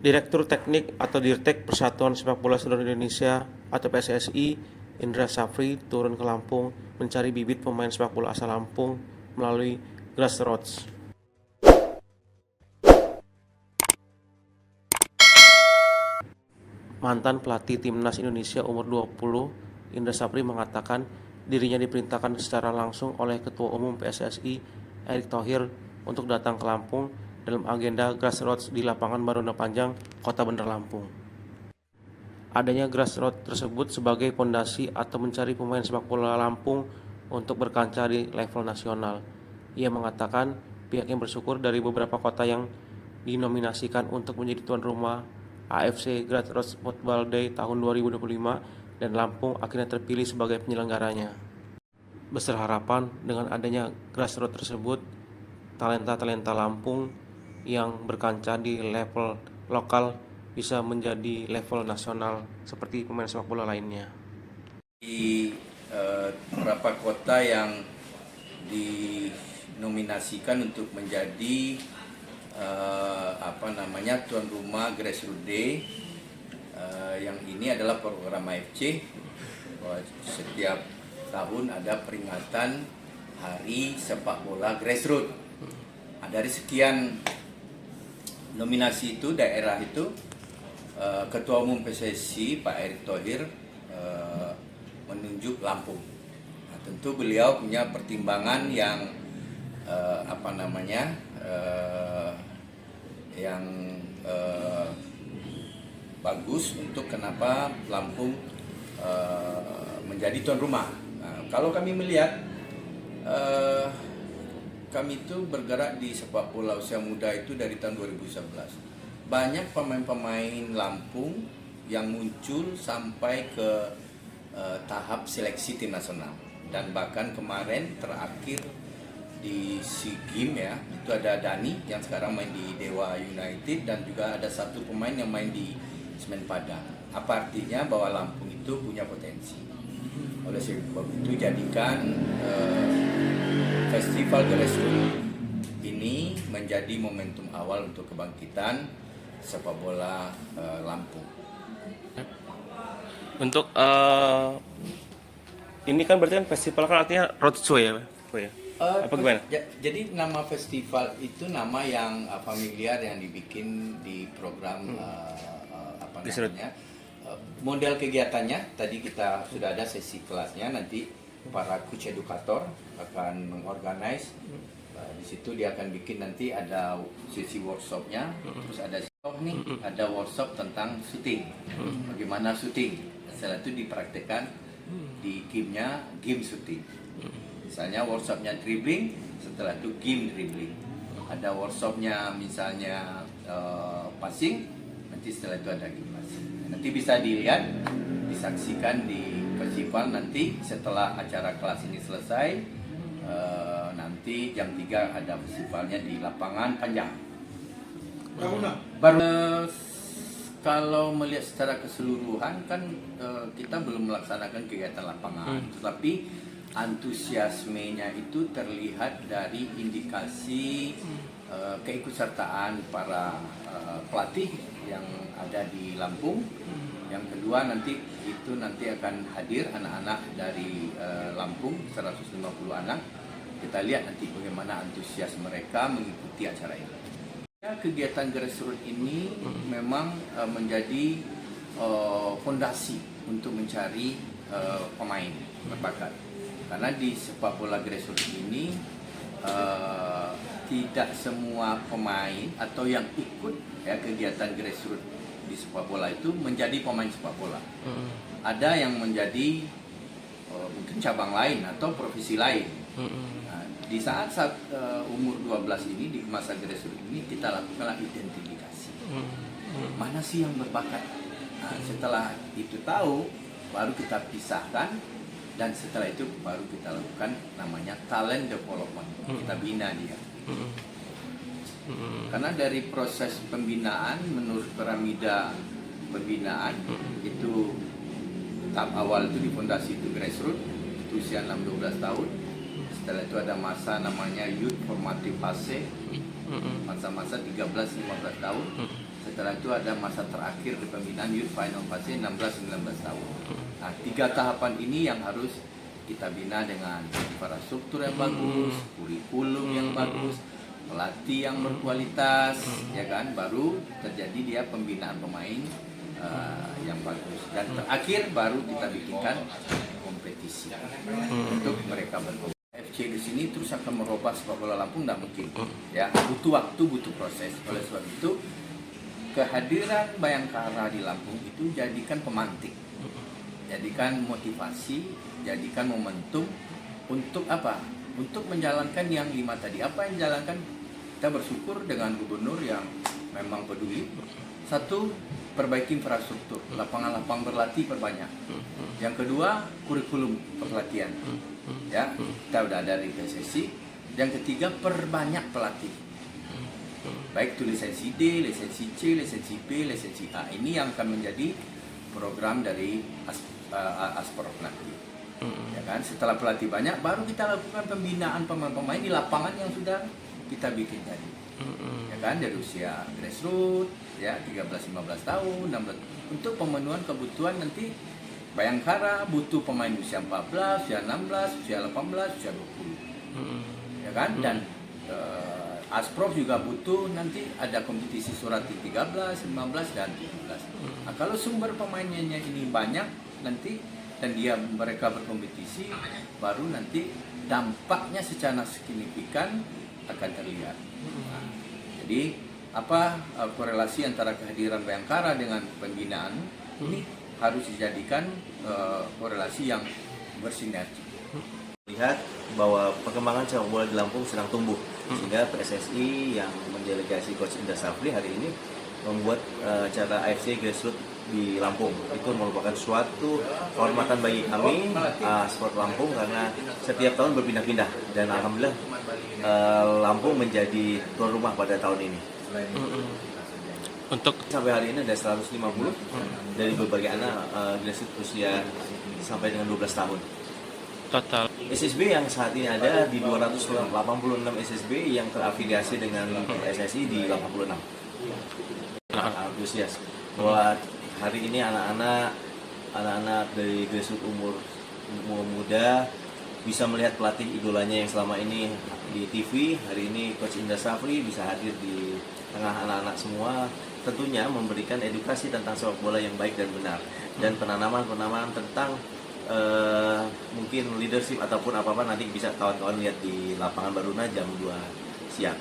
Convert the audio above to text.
Direktur Teknik atau Dirtek Persatuan Sepak Bola Seluruh Indonesia atau PSSI, Indra Safri, turun ke Lampung mencari bibit pemain sepak bola asal Lampung melalui grassroots. Mantan pelatih Timnas Indonesia umur 20, Indra Safri mengatakan dirinya diperintahkan secara langsung oleh Ketua Umum PSSI, Erick Thohir, untuk datang ke Lampung dalam agenda grassroots di lapangan Marunda Panjang, Kota Bandar Lampung. Adanya grassroots tersebut sebagai fondasi atau mencari pemain sepak bola Lampung untuk berkancah di level nasional. Ia mengatakan pihaknya bersyukur dari beberapa kota yang dinominasikan untuk menjadi tuan rumah AFC Grassroots Football Day tahun 2025 dan Lampung akhirnya terpilih sebagai penyelenggaranya. Besar harapan dengan adanya grassroots tersebut, talenta-talenta Lampung yang berkancah di level lokal bisa menjadi level nasional seperti pemain sepak bola lainnya. Di beberapa kota yang dinominasikan untuk menjadi tuan rumah Grassroots Day, yang ini adalah program AFC. Setiap tahun ada peringatan Hari Sepak Bola Grassroots. Dari sekian nominasi itu, daerah itu, Ketua Umum PSSI Pak Erick Thohir menunjuk Lampung. Nah, tentu beliau punya pertimbangan yang bagus untuk kenapa Lampung menjadi tuan rumah. Nah, kalau kami melihat, kami itu bergerak di sepak bola usia muda itu dari tahun 2011. Banyak pemain-pemain Lampung yang muncul sampai ke tahap seleksi tim nasional. Dan bahkan kemarin terakhir di SEA Games ya, itu ada Dani yang sekarang main di Dewa United dan juga ada satu pemain yang main di Semen Padang. Apa artinya bahwa Lampung itu punya potensi. Oleh sebab itu jadikan Festival Grassroots ini menjadi momentum awal untuk kebangkitan sepak bola Lampung. Untuk ini kan berarti kan festival kan artinya roadshow ya, apa gimana? Jadi nama festival itu nama yang familiar yang dibikin di program model kegiatannya. Tadi kita sudah ada sesi kelasnya, nanti para coach edukator akan mengorganize. Di situ dia akan bikin nanti ada sesi workshopnya, terus ada ada workshop tentang syuting, bagaimana syuting. Setelah itu dipraktekkan di game syuting. Misalnya workshopnya dribbling, setelah itu game dribbling. Ada workshopnya misalnya passing, nanti setelah itu ada game passing. Nanti bisa dilihat, disaksikan di festival nanti setelah acara kelas ini selesai. Nanti jam 3 ada festivalnya di lapangan Panjang. Kalau melihat secara keseluruhan kan kita belum melaksanakan kegiatan lapangan, tetapi antusiasmenya itu terlihat dari indikasi keikutsertaan para pelatih yang ada di Lampung. Yang kedua nanti akan hadir anak-anak dari Lampung, 150 anak. Kita lihat nanti bagaimana antusias mereka mengikuti acara ini. Kegiatan grassroots ini memang menjadi fondasi untuk mencari pemain berbakat. Karena di sepak bola grassroots ini tidak semua pemain atau yang ikut kegiatan grassroots di sepak bola itu menjadi pemain sepak bola. Ada yang menjadi mungkin cabang lain atau profesi lain. Nah, di saat umur 12 ini, di masa grassroots ini, kita lakukanlah identifikasi. Mana sih yang berbakat? Nah, setelah itu tahu, baru kita pisahkan, dan setelah itu baru kita lakukan namanya talent development. Kita bina dia. Karena dari proses pembinaan menurut piramida pembinaan itu tahap awal itu di fondasi itu grassroots, itu usia 6-12 tahun. Setelah itu ada masa namanya youth formative fase, masa-masa 13-15 tahun. Setelah itu ada masa terakhir di pembinaan youth final fase 16-19 tahun. Nah, 3 tahapan ini yang harus kita bina dengan infrastruktur yang bagus, kurikulum yang bagus, pelatih yang berkualitas, ya kan, baru terjadi dia pembinaan pemain yang bagus. Dan terakhir baru kita bikinkan kompetisi untuk mereka berkompetisi. FC di sini terus akan merubah sepak bola Lampung tidak mungkin, ya, butuh waktu, butuh proses. Oleh sebab itu kehadiran Bayangkara di Lampung itu jadikan pemantik, jadikan motivasi, jadikan momentum untuk apa? Untuk menjalankan yang 5 tadi. Apa yang dijalankan? Kita bersyukur dengan gubernur yang memang peduli. 1, perbaiki infrastruktur, lapangan-lapangan berlatih perbanyak. Yang kedua, kurikulum pelatihan. Ya, kita udah ada di PSSI. Yang ketiga, perbanyak pelatih. Baik itu lisensi D, lisensi C, lisensi B, lisensi A. Ini yang akan menjadi program dari Asprov nanti. Ya kan, setelah pelatih banyak, baru kita lakukan pembinaan pemain-pemain di lapangan yang sudah kita bikin tadi. Ya kan, dari usia grassroots, ya 13-15 tahun, 16, untuk pemenuhan kebutuhan nanti. Bayangkara butuh pemain usia 14, usia 16, usia 18, usia 20. Ya kan, dan Asprov juga butuh nanti ada kompetisi Suratin 13, 15 dan 17. Nah, kalau sumber pemainnya ini banyak nanti dan mereka berkompetisi, baru nanti dampaknya secara signifikan akan terlihat. Nah, jadi apa korelasi antara kehadiran Bayangkara dengan pembinaan ini harus dijadikan korelasi yang bersinergi. Lihat bahwa perkembangan sepak bola di Lampung sedang tumbuh, sehingga PSSI yang mendelegasi Coach Indra Safri hari ini membuat acara AFC Grassroots di Lampung. Itu merupakan suatu kehormatan bagi kami Sport Lampung, karena setiap tahun berpindah-pindah dan alhamdulillah Lampung menjadi tuan rumah pada tahun ini. Untuk Sampai hari ini ada 150 dari berbagai anak grassroots usia sampai dengan 12 tahun. total SSB yang saat ini ada di 286 SSB yang terafiliasi dengan PSSI di 86. Antusias bahwa hari ini anak-anak dari grassroots umur muda bisa melihat pelatih idolanya yang selama ini di TV. Hari ini Coach Indra Safri bisa hadir di tengah anak-anak semua, tentunya memberikan edukasi tentang sepak bola yang baik dan benar, dan penanaman tentang mungkin leadership ataupun apa-apa nanti bisa kawan-kawan lihat di lapangan Baruna jam 2 siang.